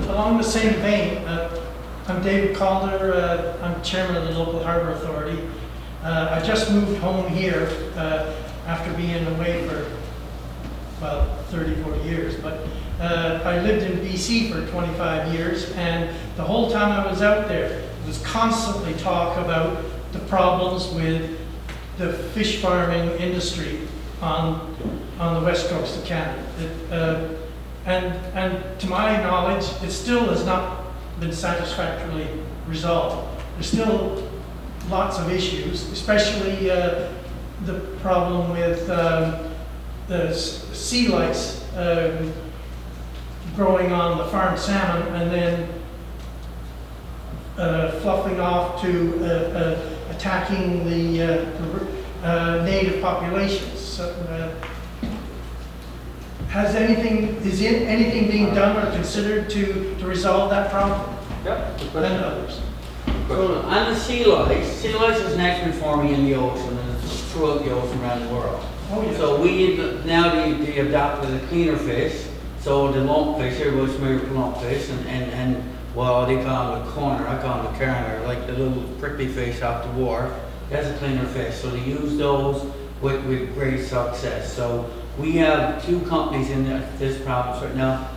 Along the same vein, I'm David Calder. I'm chairman of the local harbour authority. I just moved home here after being away for, well, 30, 40 years. But I lived in BC for 25 years, and the whole time I was out there, was constantly talk about the problems with the fish farming industry on the west coast of Canada. And to my knowledge, it still has not been satisfactorily resolved. There's still lots of issues, especially the problem with the sea lice growing on the farmed salmon and then fluffing off to attacking the native populations. So, is anything being done or considered to resolve that problem? Yep. And others? So on the sea lice is naturally forming in the ocean and it's throughout the ocean around the world. Oh, yes. So they adopted a cleaner fish. So the lumpfish, everybody's familiar with lumpfish, and well, they call them the corner, I call them the carner, like the little prickly fish off the wharf. That's a cleaner fish. So they use those with great success. So we have two companies in this province right now,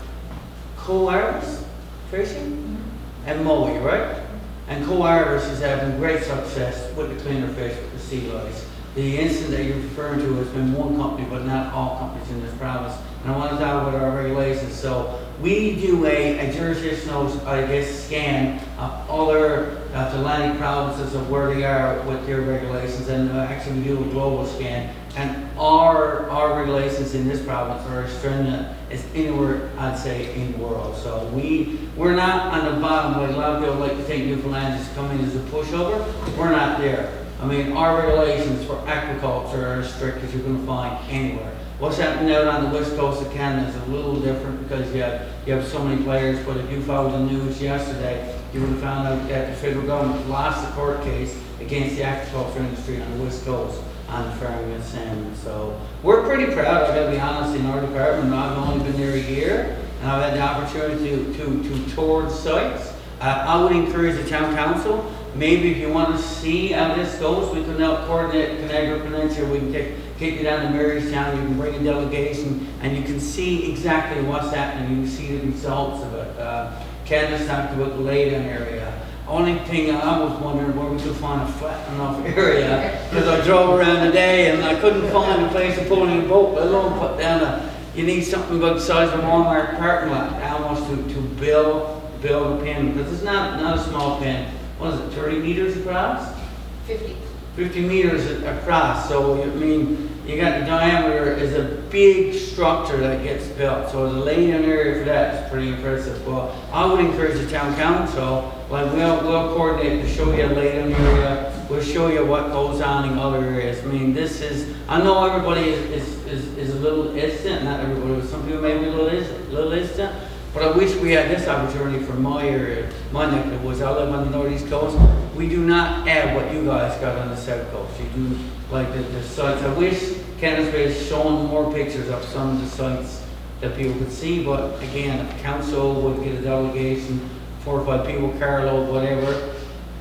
Co-Iris Fishing and Moe, right? And Co-Iris is having great success with the cleaner fish, with the sea lice. The incident that you're referring to has been one company, but not all companies in this province. And I want to talk about our regulations. So we do a jurisdictional, scan of other Atlantic provinces of where they are with their regulations, and actually we do a global scan. And our regulations in this province are as stringent as anywhere, I'd say, in the world. So we're not on the bottom, like a lot of people like to think Newfoundland is coming as a pushover. We're not there. I mean, our regulations for aquaculture are as strict as you're going to find anywhere. What's happening out on the west coast of Canada is a little different because you have so many players, but if you followed the news yesterday, you would have found out that the federal government lost the court case against the aquaculture industry on the west coast on the farming of salmon. So we're pretty proud, I've got to be honest, in our department. I've only been there a year, and I've had the opportunity to tour the sites. I would encourage the town council, maybe if you want to see how this goes, we can now coordinate Canagra Peninsula. We can take you down to Marystown, you can bring a delegation, and you can see exactly what's happening. You can see the results of it. Candace talked about the laydown area. Only thing I was wondering where we could find a flat enough area, because I drove around today and I couldn't find a place to pull in a boat, let alone put down you need something about the size of a Walmart parking lot almost to build a pen, because it's not a small pen. What is it, 30 meters across? 50 meters across. So, I mean, you got the diameter is a big structure that gets built. So the laydown area for that is pretty impressive. Well, I would encourage the town council, like we'll coordinate to show you a laydown area. We'll show you what goes on in other areas. I mean, I know everybody is a little distant, not everybody, some people may be a little distant. But I wish we had this opportunity for my area, my neck of the woods. I live on the northeast coast. We do not have what you guys got on the south coast. You do like the sites. I wish Canada's Bay is showing more pictures of some of the sites that people could see. But again, if the council would get a delegation, 4 or 5 people, carload, whatever,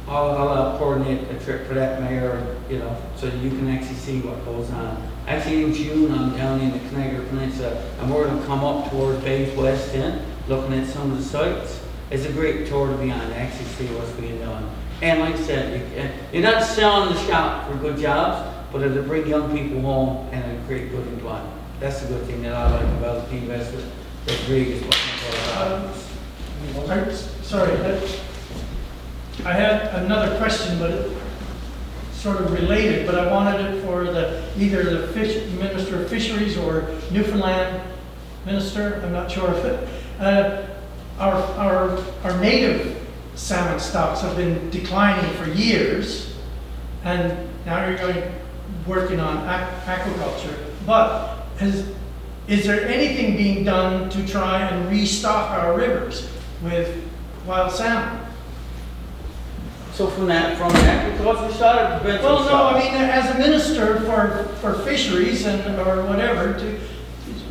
I'll coordinate a trip for that, Mayor, so that you can actually see what goes on. Actually, in June, I'm down in the Canagra Peninsula, and we're going to come up towards Bays West End, looking at some of the sites. it's a great tour to be on, to actually see what's being done. And like I said, you're not selling the shop for good jobs, but it'll bring young people home and it'll create good employment. That's the good thing that I like about the investment that Greg is looking for. Sorry, I had another question, but it's sort of related, but I wanted it for either the Minister of Fisheries or Newfoundland Minister, I'm not sure if it. Our native salmon stocks have been declining for years, and now you're working on aquaculture. But is there anything being done to try and restock our rivers with wild salmon? So from the agriculture side or prevention Well, no, side? I mean, as a minister for fisheries or whatever,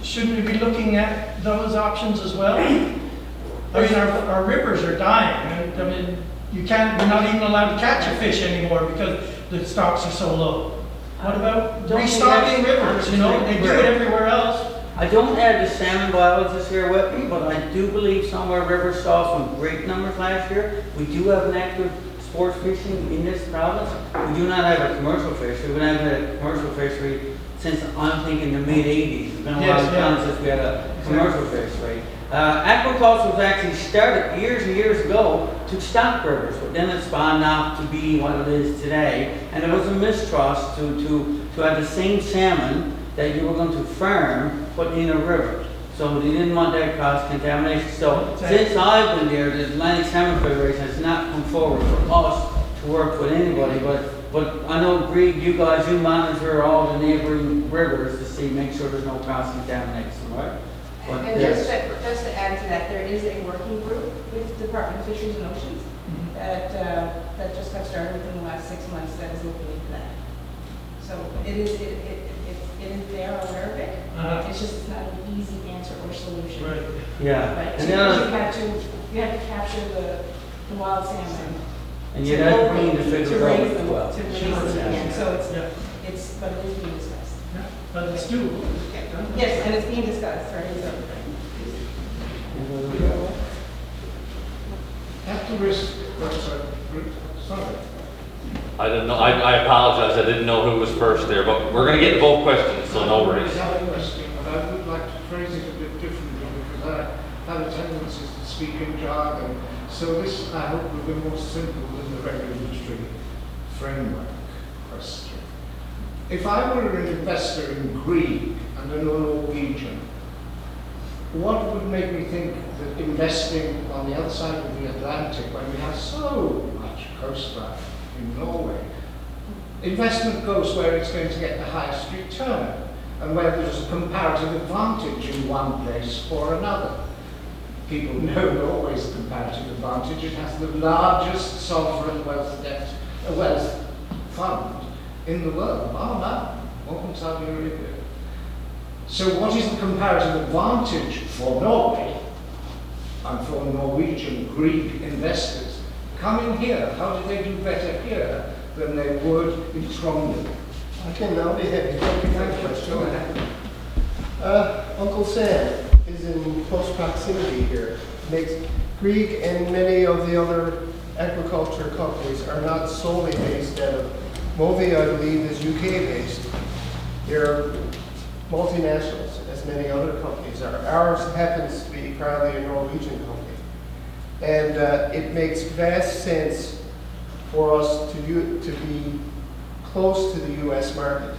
shouldn't we be looking at those options as well? I mean, our rivers are dying. I mean, we're not even allowed to catch a fish anymore because the stocks are so low. What about restocking rivers? You know, they do it everywhere else. I don't have the salmon biologist here with me, but I do believe some of our rivers saw some great numbers last year. We do have an active sports fishing in this province. We do not have a commercial fishery. We haven't had a commercial fishery since, I'm thinking, the mid-'80s. It's been a lot of time since we had a commercial fishery. Aquaculture was actually started years and years ago to stock rivers, but then it spawned off to be what it is today. And there was a mistrust to have the same salmon that you were going to farm, but in a river. So they didn't want that cross contamination. So since I've been there, the Atlantic Salmon Federation has not come forward for us to work with anybody. But I know, Greg, you guys, you monitor all the neighboring rivers to make sure there's no cross contamination, right? But And just to add to that, there is a working group with the Department of Fisheries and Oceans that just got started within the last 6 months that is looking into that. So it is they are aware of it. It's just it's not an easy answer or solution. Right. yeah. Right. And You have to capture the wild salmon. you have to clean the to figure raise out them, as well. to release them again. So Yeah. but it is being discussed. Yeah, but it's doable. Yes, and it's being discussed, right? So, At the risk, sorry. I didn't know, I apologize, I didn't know who was first there, but we're gonna get to both questions, so no worries. I have a question, but I would like to phrase it a bit differently because I have a tendency to speak in jargon. So this, I hope, will be more simple than the regulatory framework question. If I were an investor in Greek and a Norwegian, what would make me think that investing on the other side of the Atlantic, when we have so much coastline in Norway, investment goes where it's going to get the highest return and where there's a comparative advantage in one place or another? People know Norway's comparative advantage. It has the largest sovereign wealth fund in the world, bar none, more than Saudi Arabia. So what is the comparative advantage for Norway and for Norwegian Greek investors coming here? How do they do better here than they would in Trondheim? Okay, now we have a question. Uncle Sam is in close proximity here. Makes Greek and many of the other agriculture companies are not solely based out of Movi, I believe, is UK based. They're multinationals, as many other companies are. Ours happens to be proudly a Norwegian company. And it makes vast sense for us to be close to the US market,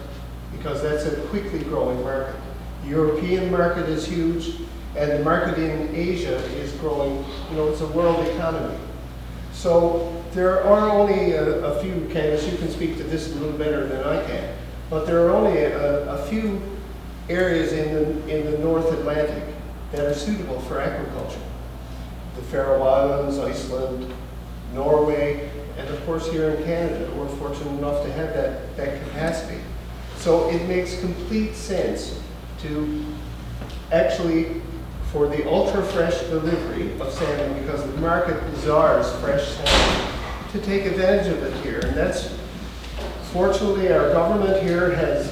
because that's a quickly growing market. The European market is huge, and the market in Asia is growing. You know, it's a world economy. So there are only a few, Candace, you can speak to this a little better than I can, but there are only a few areas in the North Atlantic that are suitable for agriculture. The Faroe Islands, Iceland, Norway, and of course here in Canada, we're fortunate enough to have that capacity. So it makes complete sense to actually, for the ultra-fresh delivery of salmon, because the market desires fresh salmon, to take advantage of it here. And that's, fortunately, our government here has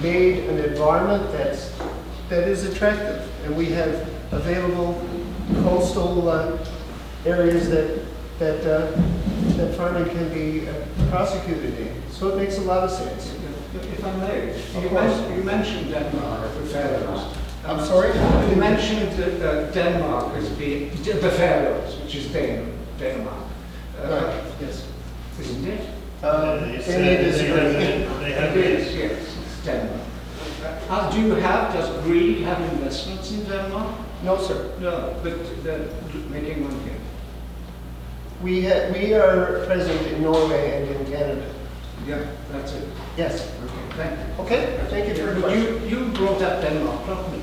made an environment that is attractive. And we have available coastal areas that farming can be prosecuted in. So it makes a lot of sense. If I may, you mentioned Denmark, the Faroes. I'm sorry? You mentioned Denmark as being, the Faroes, which is Denmark. Right, yes. Isn't it? They have It is, yes, it's Denmark. Does Greed have investments in Denmark? No, sir. No, but they're making money here. We are present in Norway and in Canada. Yeah, that's it. Yes. Okay, thank you. Okay, thank you for the But question. you brought up Denmark, not me.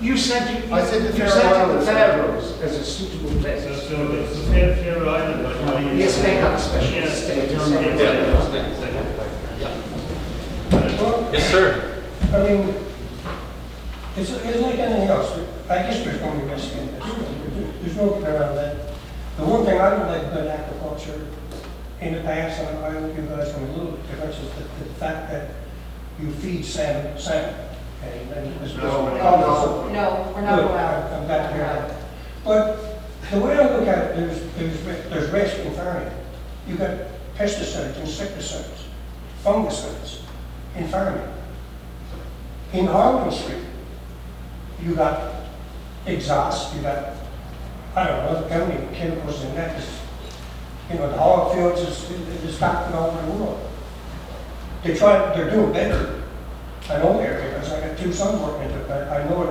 You said I said the you Faroe said Islands. the Faroes as a suitable place. So it's a fair island, but how you... Yes, they have special Yes. status. Yes, sir. I mean, it's like anything else. I guess there's going to be risk in this. There's no getting around that. The one thing I don't like about aquaculture in the past, and I hope you guys know a little bit different, is the fact that you feed salmon. And this was- No. No, we're not Good, allowed. I'm glad to hear that. But the way I look at it, there's risk in farming. You've got pesticides, insecticides, fungicides in farming. In Harlem Street, you got exhaust, you got, I don't know, how many chemicals in that. You know, the hog fields is stocked all over the world. They're doing better. I know there because I got two sons working into it, but I know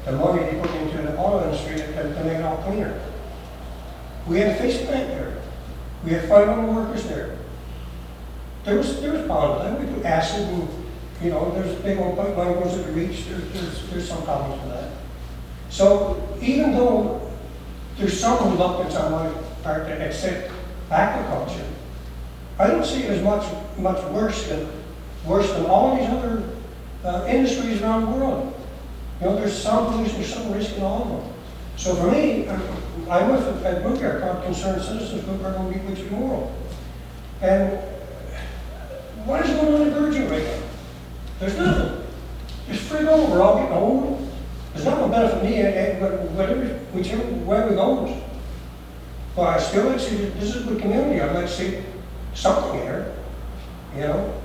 the money they put into the oil industry to make it all cleaner. We had a fish plant there. We had 500 workers there. There was problems. Then we put acid and, you know, there's a big old pipeline goes to the reach. There's some problems with that. So even though there's some reluctance on my part to accept aquaculture, I don't see it as much worse than all these other industries around the world. You know, there's some pollution, there's some risk in all of them. So for me, I'm with a group here called Concerned Citizens Group, we're going to be with you tomorrow. And what is going on in Virgin right now? There's nothing. There's free going, we're all getting old. There's not going to benefit me, whichever way we go. But I still like to see that this is a good community. I'd like to see something here, you know.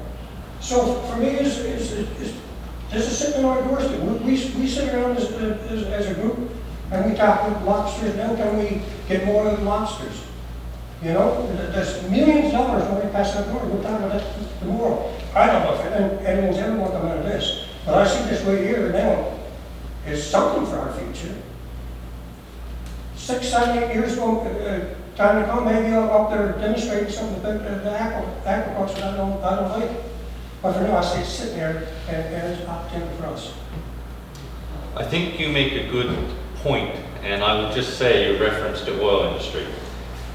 So for me, this is sitting on our doorstep. We sit around as a group and we talk with lobsters. Now can we get more of the lobsters? You know, there's millions of dollars already passed that door. We'll talk about that tomorrow. I don't know if anyone's ever going to come out of this, but I see this right here now is something for our future. 6, 7, 8 years ago, time to come, maybe I'll up there demonstrating something about the aquaculture I don't like. But for now, I say it's sitting there and it's an opportunity for us. I think you make a good point, and I would just say your reference to oil industry.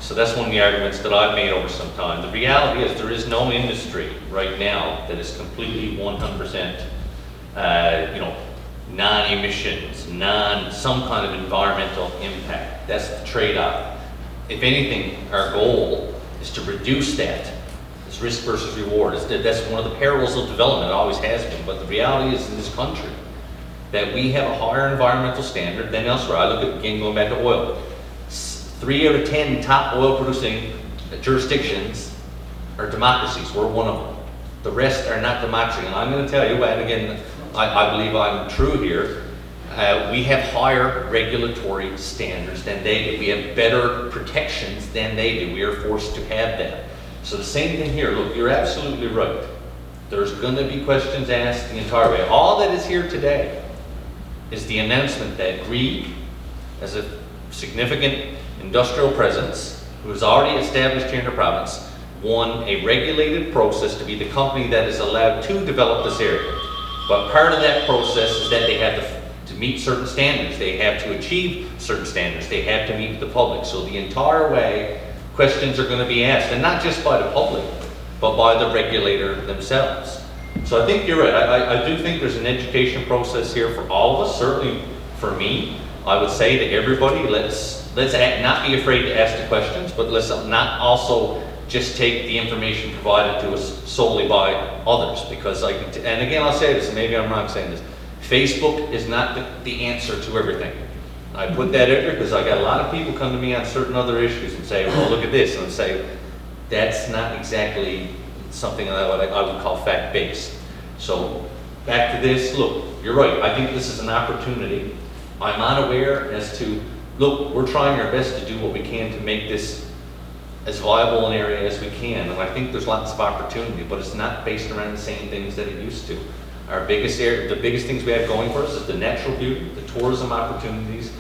So that's one of the arguments that I've made over some time. The reality is there is no industry right now that is completely 100%, non-emissions, some kind of environmental impact. That's the trade-off. If anything, our goal is to reduce that. It's risk versus reward. That's one of the perils of development. It always has been. But the reality is in this country that we have a higher environmental standard than elsewhere. I look at, again, going back to oil. 3 out of 10 top oil producing jurisdictions are democracies. We're one of them. The rest are not democracy. And I'm going to tell you, and again, I believe I'm true here, we have higher regulatory standards than they do. We have better protections than they do. We are forced to have that. So the same thing here. Look, you're absolutely right. There's going to be questions asked the entire way. All that is here today is the announcement that Greed, as a significant industrial presence, who is already established here in the province, won a regulated process to be the company that is allowed to develop this area. But part of that process is that they have to meet certain standards. They have to achieve certain standards. They have to meet the public. So the entire way, questions are going to be asked, and not just by the public, but by the regulator themselves. So I think you're right. I do think there's an education process here for all of us. Certainly for me, I would say to everybody, let's not be afraid to ask the questions, but let's not also just take the information provided to us solely by others. Because and again, I'll say this, and maybe I'm wrong saying this, Facebook is not the answer to everything. I put that out there because I got a lot of people come to me on certain other issues and say, well, look at this, and I say, that's not exactly something that I would call fact-based. So back to this, look, you're right, I think this is an opportunity. I'm unaware as to, look, we're trying our best to do what we can to make this as viable an area as we can, and I think there's lots of opportunity, but it's not based around the same things that it used to. Our biggest area, the biggest things we have going for us is the natural beauty, the tourism opportunities,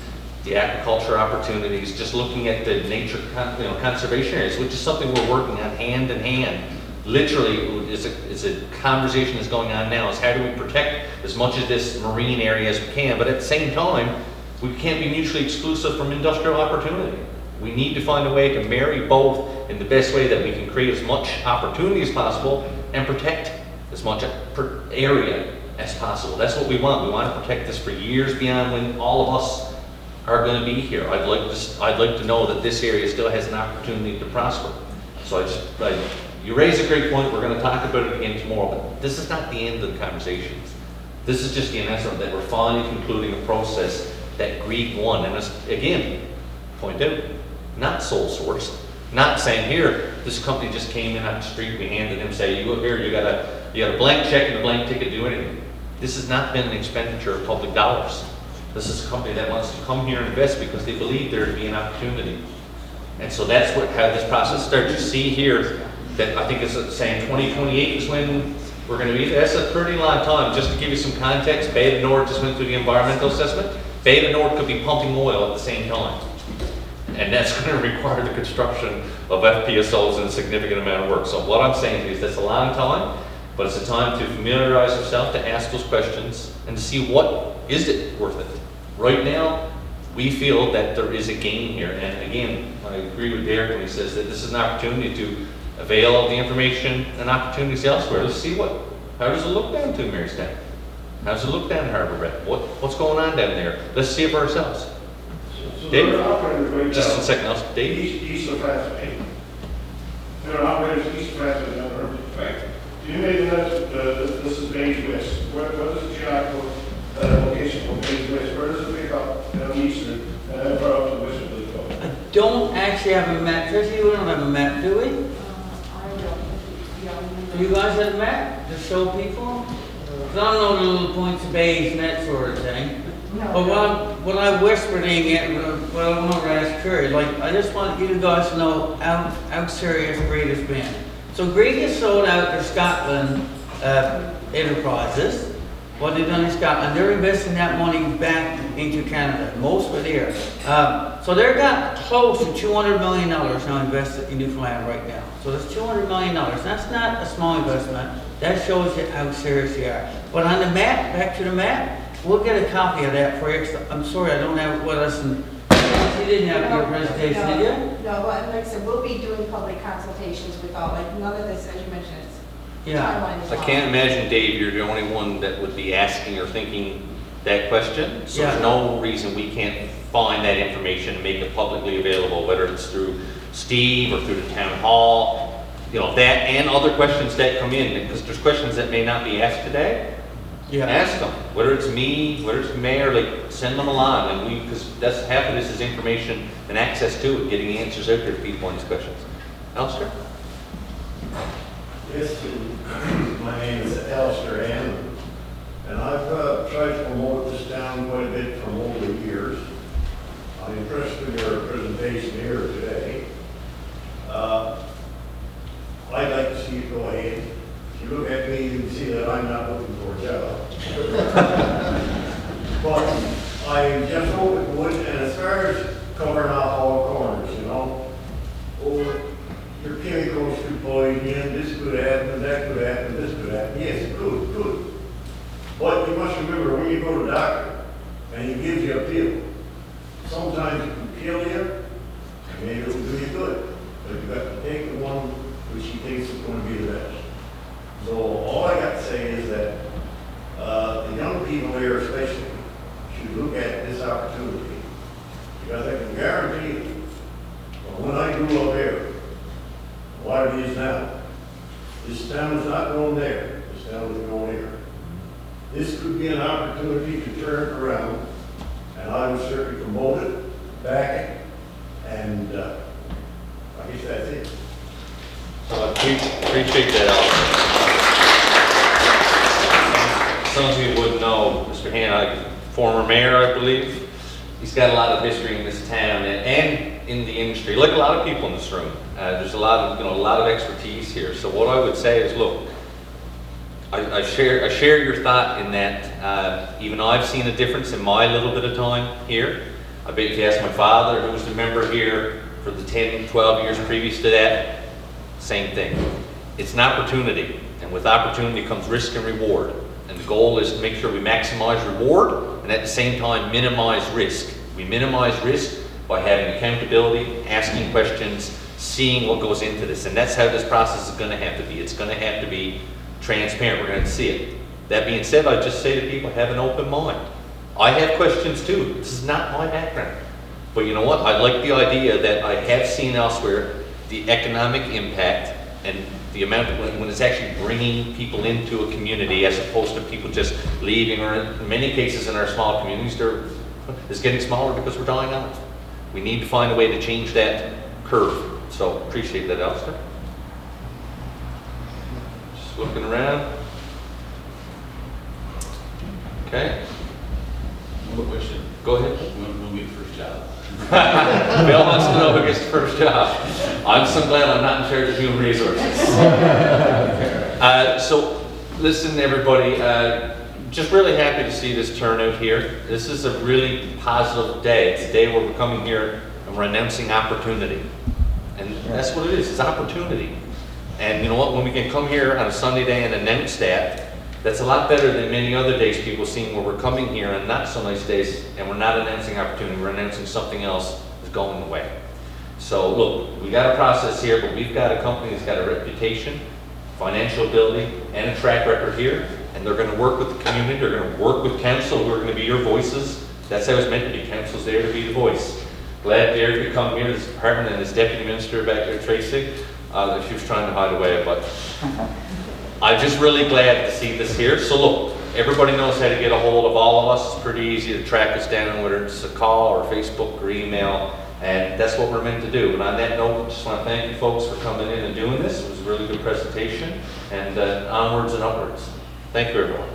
the aquaculture opportunities, just looking at the nature conservation areas, which is something we're working on hand in hand. Literally, it's a conversation that's going on now, is how do we protect as much of this marine area as we can, but at the same time, we can't be mutually exclusive from industrial opportunity. We need to find a way to marry both in the best way that we can create as much opportunity as possible and protect as much area as possible. That's what we want. We want to protect this for years beyond when all of us are going to be here. I'd like to know that this area still has an opportunity to prosper. So you raise a great point. We're going to talk about it again tomorrow, but this is not the end of the conversations. This is just the announcement that we're finally concluding a process that Greek won. And again, point out, not sole source, not saying here, this company just came in on the street, we handed him, say, you look here, you got a blank check and a blank ticket, do anything. This has not been an expenditure of public dollars. This is a company that wants to come here and invest because they believe there to be an opportunity. And so that's how this process starts. You see here that I think it's saying 2028 is when we're going to be. That's a pretty long time. Just to give you some context, Bay of the North just went through the environmental assessment. Bay of the North could be pumping oil at the same time. And that's going to require the construction of FPSOs and a significant amount of work. So what I'm saying is that's a long time, but it's a time to familiarize yourself, to ask those questions, and to see what is it worth it. Right now, we feel that there is a gain here. And again, I agree with Derek when he says that this is an opportunity to avail of the information and opportunities elsewhere. Let's see how does it look down to Marystown? How does it look down in Harbour Bread? What's going on down there? Let's see it for ourselves. So Dave? they're operators right Just now, a second, else. Dave? east of Francis. There are operators east of Francis and other. Right. You made the note that this is Bays West. What is the geographical location for Bays West? Where does it pick up down eastern and then far up to the west of the coast? I don't actually have a map. Tracy, we don't have a map, do we? Do you guys have a map to show people? 'Cause I don't know the little points of bays and that sort of thing. But what I whispered in it, well, I'm not ask Curry, like, I just want you guys to know how serious Great has been. So Great has sold out their Scotland enterprises. What they've done in Scotland, they're investing that money back into Canada, most of it here. So they've got close to $200 million now invested in Newfoundland right now. So that's $200 million. That's not a small investment. That shows you how serious they are. But on the map, back to the map, we'll get a copy of that for you. I'm sorry, I don't have it with us. And you didn't have your presentation, did you? No, but like I said, we'll be doing public consultations with all, like, none of this, as you mentioned, it's timeline is I can't imagine, Dave, you're the only one that would be asking or thinking that question. So there's no reason we can't find that information and make it publicly available, whether it's through Steve or through the town hall. You know, that and other questions that come in, because there's questions that may not be asked today. Ask them, whether it's me, whether it's the mayor, like, send them along, and because that's half of this is information and access to it, getting answers out there to people on these questions. Alistair? Yes, my name is Alistair Ann, and I've tried to promote this town quite a bit from over the years. I'm impressed with your presentation here today. I'd like to see you go ahead. If you look at me, you can see that I'm not looking for a job. But I just hope it would, and as far as covering off all corners, you know, your chemicals could poison you, this could happen, that could happen, this could happen. Yes, it could. But you must remember, when you go to the doctor and he gives you a pill, sometimes it can kill you, and maybe it will do you good. But you've got to take the one which he thinks is going to be the best. So all I got to say is that the young people here especially should look at this opportunity, because I can guarantee you, when I grew up here, what it is now, this town is not going there, this town is going here. This could be an opportunity to turn it around, and I will certainly promote it, back it, and I guess that's it. So I appreciate that, Al. Some of you would know Mr. Han, former mayor, I believe. He's got a lot of history in this town and in the industry, like a lot of people in this room. There's a lot of expertise here. So what I would say is, look, I share your thought in that even I've seen a difference in my little bit of time here. I bet if you ask my father, who was the member here for the 10, 12 years previous to that, same thing. It's an opportunity, and with opportunity comes risk and reward. And the goal is to make sure we maximize reward and at the same time minimize risk. We minimize risk by having accountability, asking questions, seeing what goes into this. And that's how this process is going to have to be. It's going to have to be transparent. We're going to see it. That being said, I just say to people, have an open mind. I have questions too. This is not my background. But you know what? I like the idea that I have seen elsewhere the economic impact and the amount of when it's actually bringing people into a community as opposed to people just leaving, or in many cases in our small communities, it's getting smaller because we're dying out. We need to find a way to change that curve. So appreciate that, Alistair. Just looking around. Okay. One more question. Go ahead. When will be the first job? Bill wants to know who gets the first job. I'm so glad I'm not in charge of human resources. So, listen, everybody. Just really happy to see this turnout here. This is a really positive day. It's a day where we're coming here and we're announcing opportunity, and that's what it is. It's opportunity. And you know what? When we can come here on a Sunday day and announce that, that's a lot better than many other days people seeing where we're coming here on not so nice days and we're not announcing opportunity, we're announcing something else is going away. So look, we got a process here, but we've got a company that's got a reputation, financial ability, and a track record here, and they're going to work with the community, they're going to work with council, who are going to be your voices. That's how it's meant to be. Council's there to be the voice. Glad Derek could come here, this department, and his deputy minister back there, Tracy. She was trying to hide away, but I'm just really glad to see this here. So look, everybody knows how to get a hold of all of us. It's pretty easy to track us down, whether it's a call or Facebook or email, and that's what we're meant to do. And on that note, I just want to thank you folks for coming in and doing this. It was a really good presentation, and onwards and upwards. Thank you, everyone.